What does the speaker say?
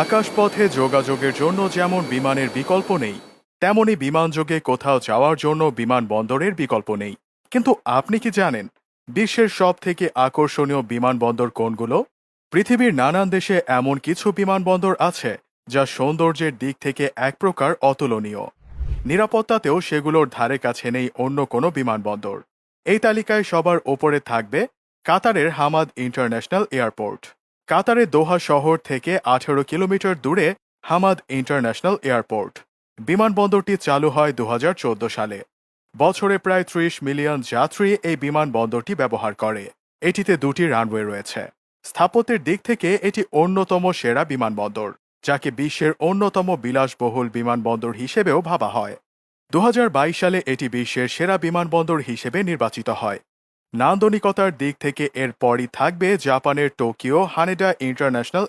আকাশপথে যোগাযোগের জন্য যেমন বিমানের বিকল্প নেই, তেমনি বিমানযোগে কোথাও যাওয়ার জন্য বিমানবন্দরের বিকল্প নেই। কিন্তু আপনি কি জানেন বিশ্বের সব থেকে আকর্ষণীয় বিমানবন্দর কোনগুলো? পৃথিবীর নানান দেশে এমন কিছু বিমানবন্দর আছে যা সৌন্দর্যের দিক থেকে এক প্রকার অতুলনীয়। নিরাপত্তাতেও সেগুলোর ধারে কাছে নেই অন্য কোনো বিমানবন্দর। এই তালিকায় সবার ওপরে থাকবে কাতারের হামাদ ইন্টারন্যাশনাল এয়ারপোর্ট। কাতারের দোহা শহর থেকে 18 কিলোমিটার দূরে হামাদ ইন্টারন্যাশনাল এয়ারপোর্ট। বিমানবন্দরটি চালু হয় 2014 সালে। বছরে প্রায় 30 মিলিয়ন যাত্রী এই বিমানবন্দরটি ব্যবহার করে। এটিতে দুটি রানওয়ে রয়েছে। স্থাপত্যের দিক থেকে এটি অন্যতম সেরা বিমানবন্দর, যাকে বিশ্বের অন্যতম বিলাসবহুল বিমানবন্দর হিসেবেও ভাবা হয়। 2022 সালে এটি বিশ্বের সেরা বিমানবন্দর হিসেবে নির্বাচিত হয়। নান্দনিকতার দিক থেকে এর পরই থাকবে জাপানের টোকিও হানেডা ইন্টারন্যাশনাল